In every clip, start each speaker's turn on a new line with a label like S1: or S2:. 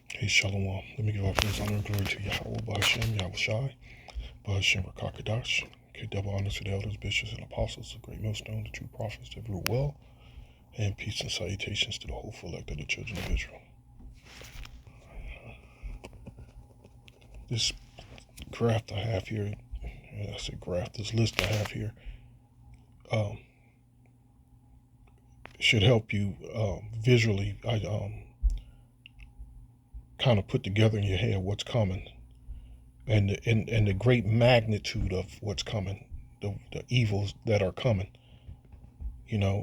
S1: Hey, Shalom. Let me give our praise, honor, and glory to Yahweh, Bahashem, Yahushai, Bahashem, Rakakadash. Okay, double honor to the elders, bishops, and apostles, the great millstone, the true prophets that rule well, and peace and salutations to the hopeful elect of the children of Israel. This graph I have here, this list I have here, should help you visually. Kind of put together in your head what's coming, and the great magnitude of what's coming, the evils that are coming. And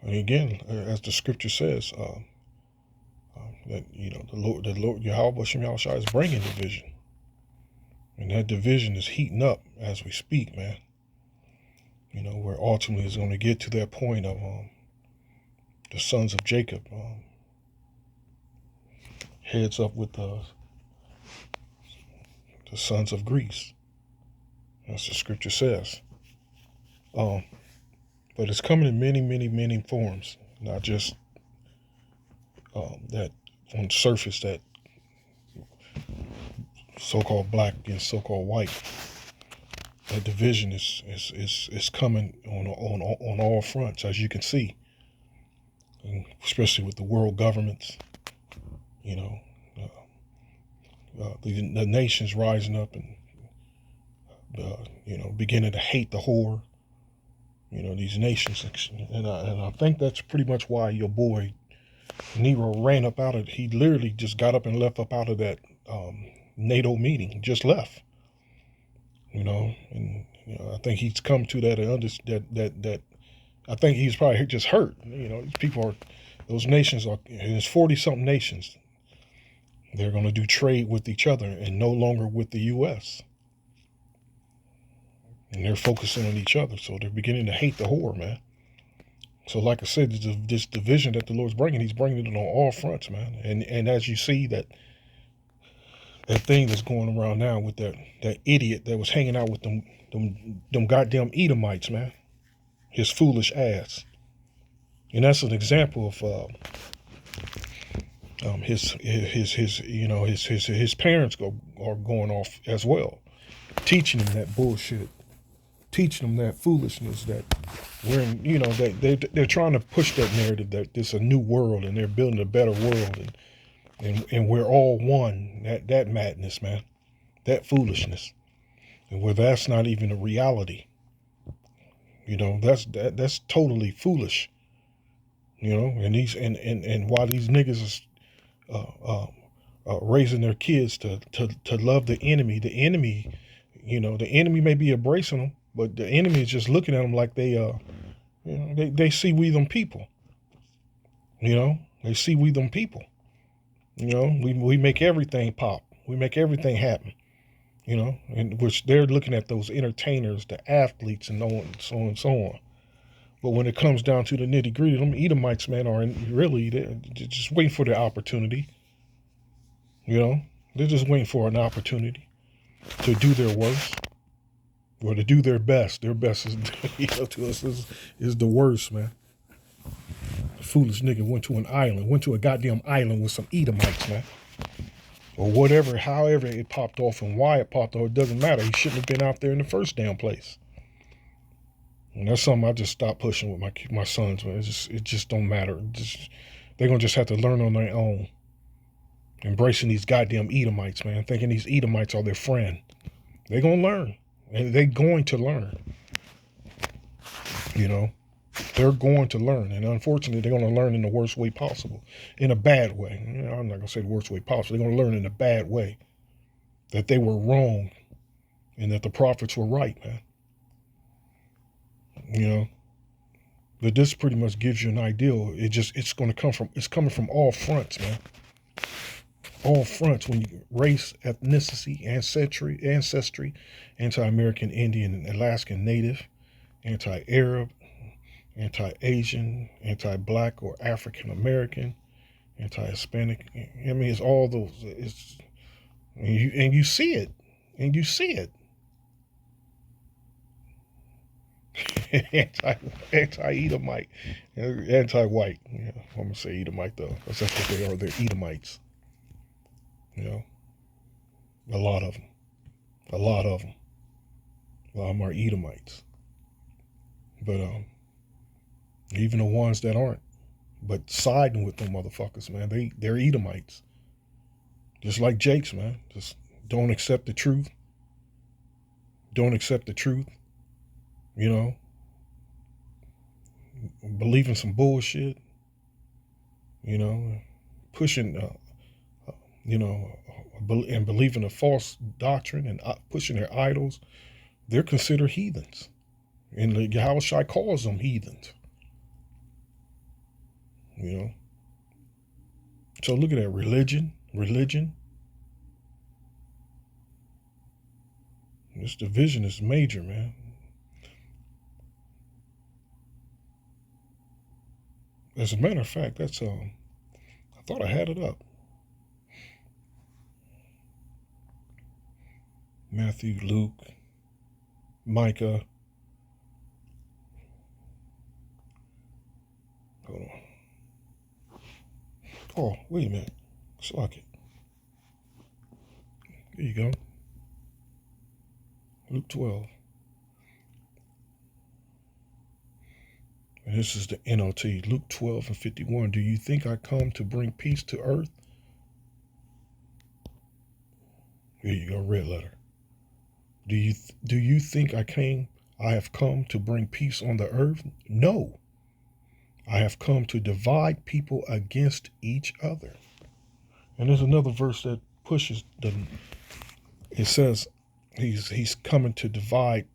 S1: again, as the scripture says, that the Lord Yahweh Shem Yahushua is bringing division, and that division is heating up as we speak, man. Where ultimately is going to get to that point of the sons of Jacob heads up with the sons of Greece, as the scripture says. But it's coming in many, many, many forms, not just that on the surface, that so-called black and so-called white. That division is coming on all fronts, as you can see, and especially with the world governments. The nations rising up and beginning to hate the whore. These nations, and I think that's pretty much why your boy Nero ran up out of. He literally just got up and left up out of that NATO meeting. Just left. And I think he's come to that that I think he's probably just hurt. These people are, those nations are, and there's 40-something nations. They're going to do trade with each other and no longer with the U.S. And they're focusing on each other, so they're beginning to hate the whore, man. So, like I said, this division that the Lord's bringing, He's bringing it on all fronts, man. And as you see that thing that's going around now with that idiot that was hanging out with them goddamn Edomites, man, his foolish ass. And that's an example of his parents are going off as well, teaching him that bullshit, teaching them that foolishness, that we're in, they're trying to push that narrative that there's a new world and they're building a better world and we're all one. That madness, man, that foolishness, and where that's not even a reality. That's totally foolish. And while these niggas is raising their kids to love the enemy the enemy may be embracing them, but the enemy is just looking at them like they see we them people. They see we them people. We make everything pop. We make everything happen. And which they're looking at those entertainers, the athletes, and so on and so on. But when it comes down to the nitty gritty, them Edomites, man, they're just waiting for their opportunity. They're just waiting for an opportunity to do their worst or to do their best. Their best is, to us is the worst, man. The foolish nigga went to a goddamn island with some Edomites, man. Or whatever, however it popped off and why it popped off, it doesn't matter. He shouldn't have been out there in the first damn place. And that's something I just stopped pushing with my sons, man. It just don't matter. They're going to just have to learn on their own. Embracing these goddamn Edomites, man. Thinking these Edomites are their friend. They're going to learn. And they're going to learn. They're going to learn. And unfortunately, they're going to learn in the worst way possible. In a bad way. I'm not going to say the worst way possible. They're going to learn in a bad way. That they were wrong. And that the prophets were right, man. But this pretty much gives you an idea. It's coming from all fronts, man. All fronts. When you race, ethnicity, ancestry, anti-American, Indian, and Alaskan Native, anti-Arab, anti-Asian, anti-Black or African American, anti-Hispanic. I mean, it's all those. And you see it, Anti-Edomite, anti-white. Yeah, I'm gonna say Edomite though, because that's what they are. They're Edomites. You know, a lot of them. A lot of them. A lot of them are Edomites. But even the ones that aren't, but siding with them motherfuckers, man, they're Edomites. Just like Jake's, man. Just don't accept the truth. Don't accept the truth. You know, believing some bullshit. You know, pushing, you know, and believing a false doctrine and pushing their idols. They're considered heathens. And Yahushua calls them heathens. You know. So look at that. Religion. This division is major, man. As a matter of fact, that's I thought I had it up. Matthew, Luke, Micah. Hold on. Oh, wait a minute. Slack it. There you go. Luke 12. And this is the NLT. Luke 12 and 51. Do you think I come to bring peace to earth? Here you go, red letter. Do you think I have come to bring peace on the earth? No. I have come to divide people against each other. And there's another verse that pushes it says he's coming to divide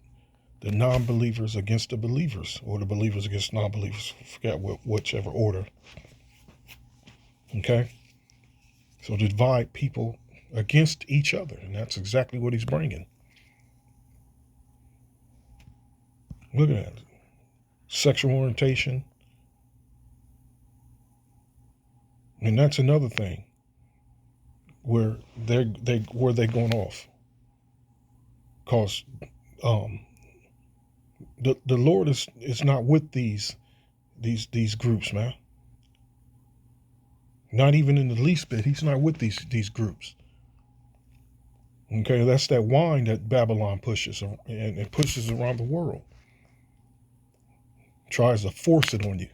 S1: the non-believers against the believers, or the believers against non-believers. I forget whichever order. Okay? So divide people against each other, and that's exactly what he's bringing. Look at that. Sexual orientation. And that's another thing where they're going off. Because the Lord is not with these groups, man. Not even in the least bit. He's not with these groups. Okay, that's that wine that Babylon pushes, and it pushes around the world. Tries to force it on you.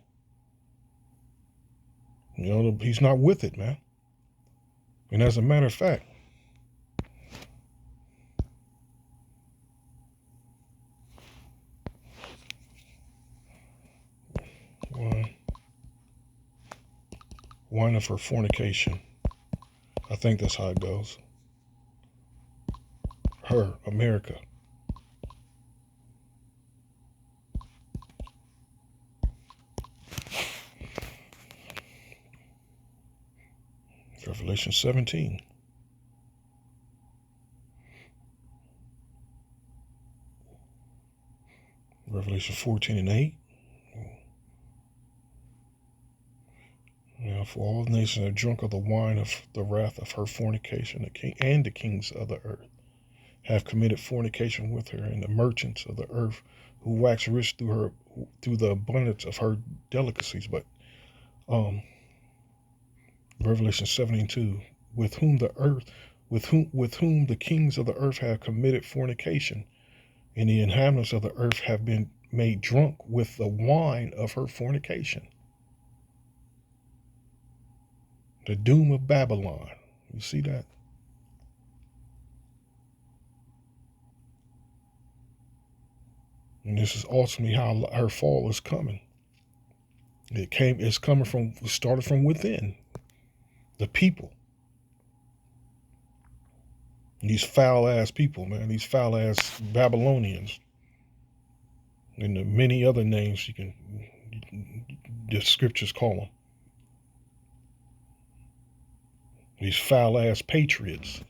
S1: You know, he's not with it, man. And as a matter of fact, wine of her fornication. I think that's how it goes. Her, America. Revelation 17. Revelation 14 and 8. Now, for all nations are drunk of the wine of the wrath of her fornication, the king and the kings of the earth have committed fornication with her, and the merchants of the earth who wax rich through the abundance of her delicacies. But Revelation 17:2, with whom the kings of the earth have committed fornication, and the inhabitants of the earth have been made drunk with the wine of her fornication. The doom of Babylon. You see that? And this is ultimately how her fall is coming. It started from within. The people. These foul ass people, man. These foul ass Babylonians. And the many other names the scriptures call them. These foul ass patriots.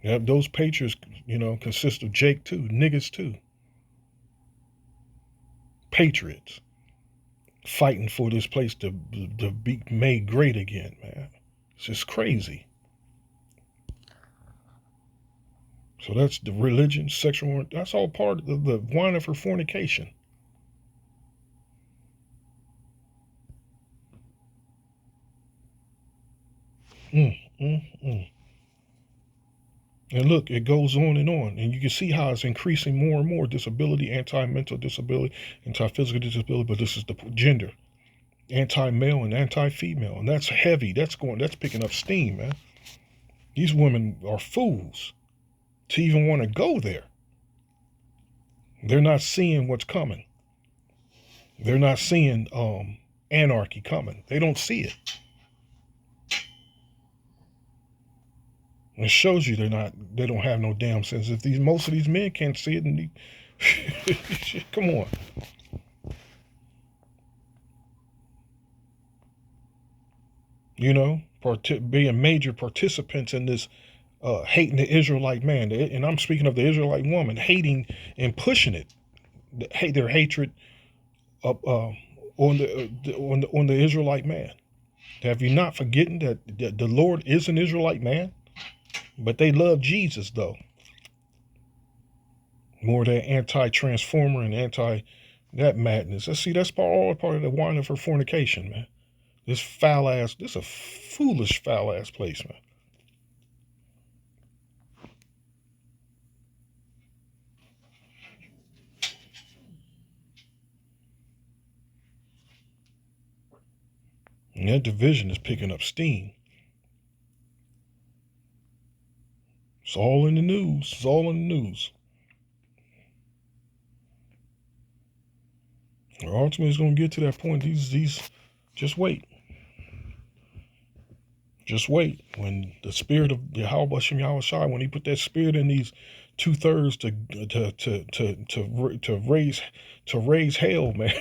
S1: Yeah, those patriots, consist of Jake too, niggas too. Patriots. Fighting for this place to be made great again, man. It's just crazy. So that's the religion, sexual. That's all part of the wine of her fornication. Mm, mm, mm. And look, it goes on, and you can see how it's increasing more and more disability, anti-mental disability, anti-physical disability. But this is the gender, anti-male and anti-female, and that's heavy. That's picking up steam, man. These women are fools to even want to go there. They're not seeing what's coming. They're not seeing anarchy coming. They don't see it. It shows you they don't have no damn sense. If most of these men can't see it, and come on. You know, being major participants in this hating the Israelite man, and I'm speaking of the Israelite woman, hating and pushing it, their hatred up on the Israelite man. Have you not forgotten that the Lord is an Israelite man? But they love Jesus, though. More that anti-transformer and that madness. See, that's all part of the wine of her fornication, man. This is a foolish foul ass place, man. And that division is picking up steam. It's all in the news. It's all in the news. Ultimately, it's going to get to that point. These, just wait. Just wait. When the spirit of Yahweh Bashem Yahushai, when he put that spirit in these 2/3 to raise hell, man.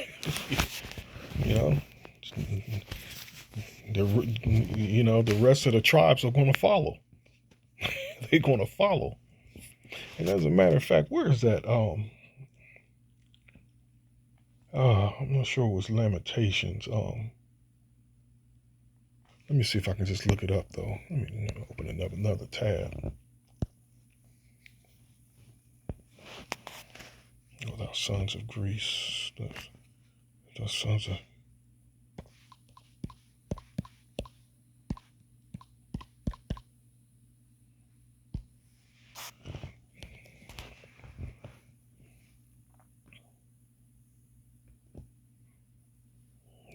S1: You know, the rest of the tribes are going to follow. They're going to follow. And as a matter of fact, where is that? I'm not sure it was Lamentations. Let me see if I can just look it up, though. Let me open another tab. Oh, thou sons of Greece, the sons of...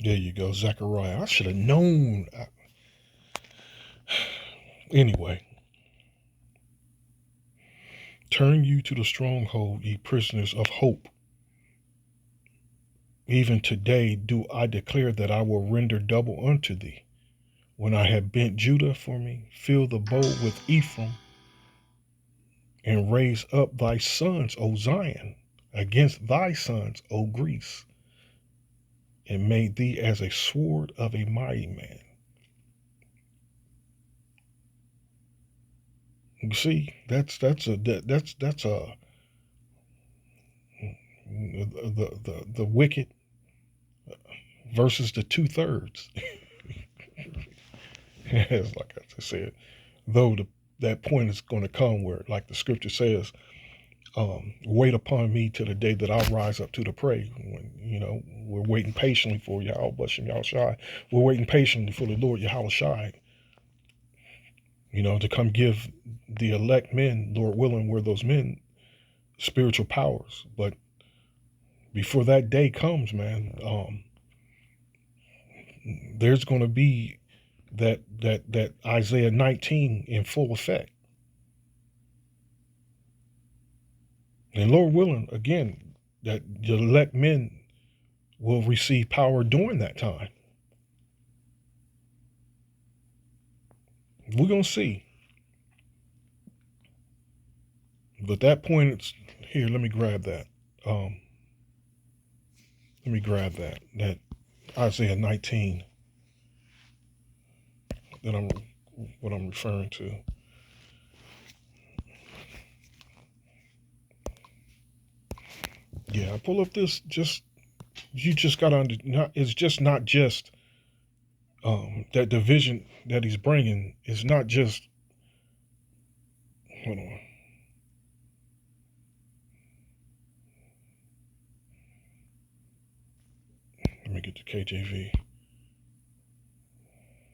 S1: There you go, Zechariah. I should have known. Anyway. Turn you to the stronghold, ye prisoners of hope. Even today do I declare that I will render double unto thee. When I have bent Judah for me, fill the bow with Ephraim, and raise up thy sons, O Zion, against thy sons, O Greece, and made thee as a sword of a mighty man. You see, that's the wicked versus the 2/3. It's like I said, though that point is going to come where, like the scripture says, wait upon me till the day that I rise up to the prey. When we're waiting patiently for Yahweh Bashem Yahushai. We're waiting patiently for the Lord Yahushai. To come give the elect men, Lord willing, we're those men, spiritual powers. But before that day comes, man, there's going to be that Isaiah 19 in full effect. And Lord willing, again, that the elect men will receive power during that time. We're going to see. But that point, it's here. Let me grab that. That Isaiah 19 what I'm referring to. Yeah, I pull up this. You just got to. It's just not just that division that he's bringing. It's not just. Hold on. Let me get the KJV.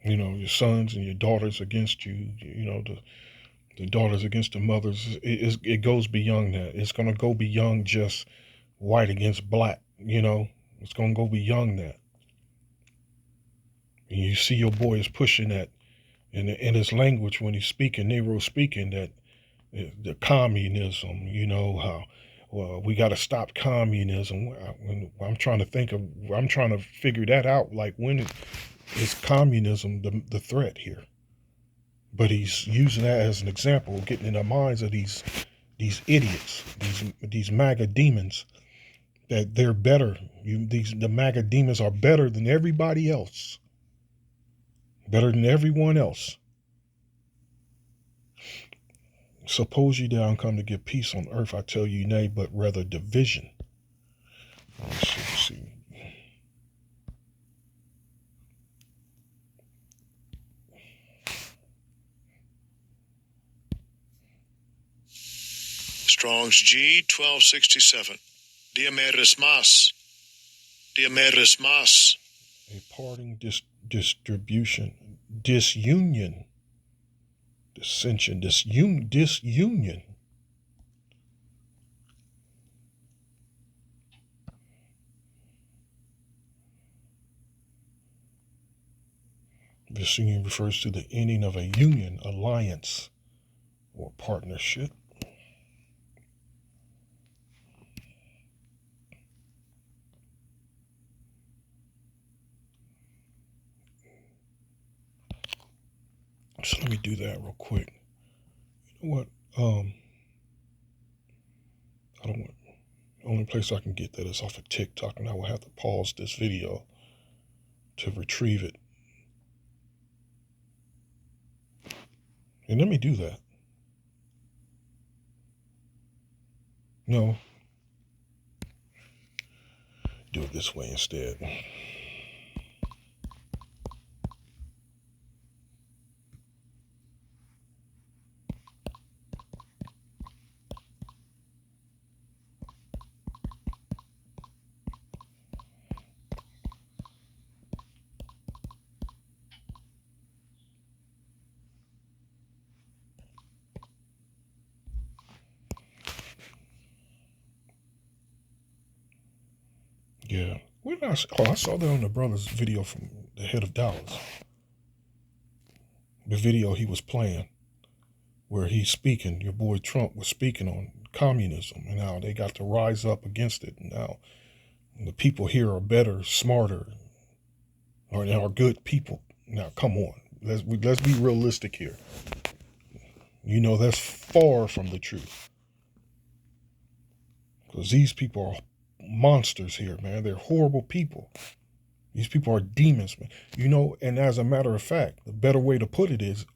S1: You know, your sons and your daughters against you. You know, the daughters against the mothers. It goes beyond that. It's going to go beyond just white against black. You know, it's going to go beyond that. And you see your boy is pushing that in his language when he's speaking, Nero speaking, that the communism, you know, how, well, we got to stop communism. I'm trying to figure that out. Like, when is communism the threat here? But he's using that as an example, getting in the minds of these idiots, these MAGA demons, that they're better. The MAGA demons are better than everybody else, better than everyone else. Suppose ye down come to give peace on earth, I tell you nay, but rather division. Let's see.
S2: Strong's G 1267. Diameris mas. Diameris mas.
S1: A parting distribution, disunion, dissension, disunion. Disunion refers to the ending of a union, alliance, or partnership. So let me do that real quick. You know what? I don't want. The only place I can get that is off of TikTok, and I will have to pause this video to retrieve it. And let me do that. No. Do it this way instead. Yeah. Where did I saw that on the brother's video from the head of Dallas. The video he was playing where he's speaking, your boy Trump was speaking on communism and how they got to rise up against it. And now the people here are better, smarter, or are good people. Now, come on. Let's be realistic here. You know, that's far from the truth. Because these people are monsters here, man. They're horrible people. These people are demons, man. You know, and as a matter of fact, the better way to put it is,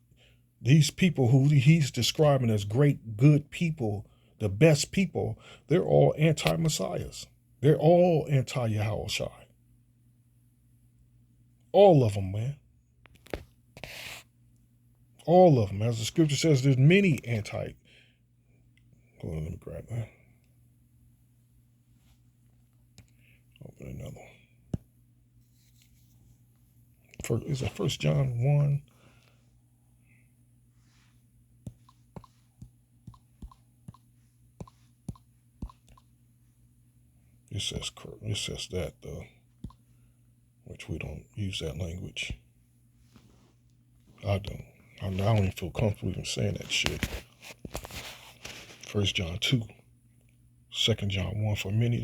S1: these people who he's describing as great, good people, the best people, they're all anti-messiahs. They're all anti-Yahushua. All of them, man. All of them. As the scripture says, there's many anti. Hold on, let me grab that. Open another one. Is it 1 John 1? It says that, though, which we don't use that language. I don't. I don't even feel comfortable even saying that shit. 1 John 2. 2 John 1. For many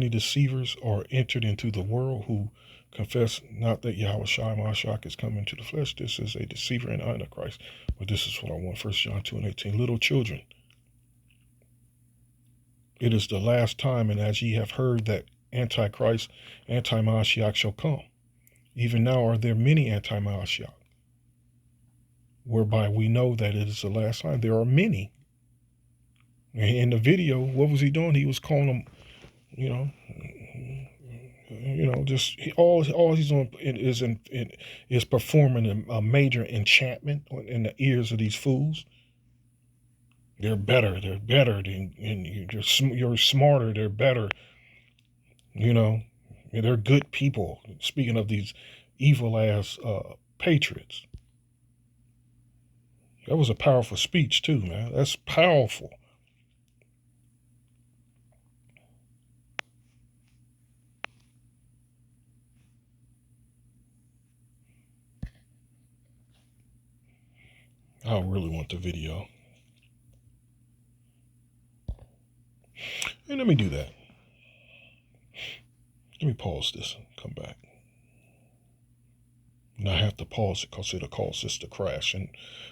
S1: deceivers are entered into the world who confess not that Yahushua Mashiach is come into the flesh. This is a deceiver and antichrist. But this is what I want. 1 John 2 and 18. Little children, it is the last time, and as ye have heard that Antichrist, anti-Mashiach shall come. Even now are there many anti-Mashiach, whereby we know that it is the last time. There are many. In the video, what was he doing? He was calling them, just all he's doing is performing a major enchantment in the ears of these fools. They're better. They're better than, and you're smarter. They're better. You know, they're good people. Speaking of these evil ass patriots, that was a powerful speech too, man. That's powerful. I really want the video. And let me do that. Let me pause this and come back. And I have to pause it because it'll cause this to crash. And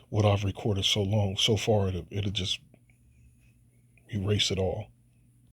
S1: what I've recorded so far, it'll just erase it all.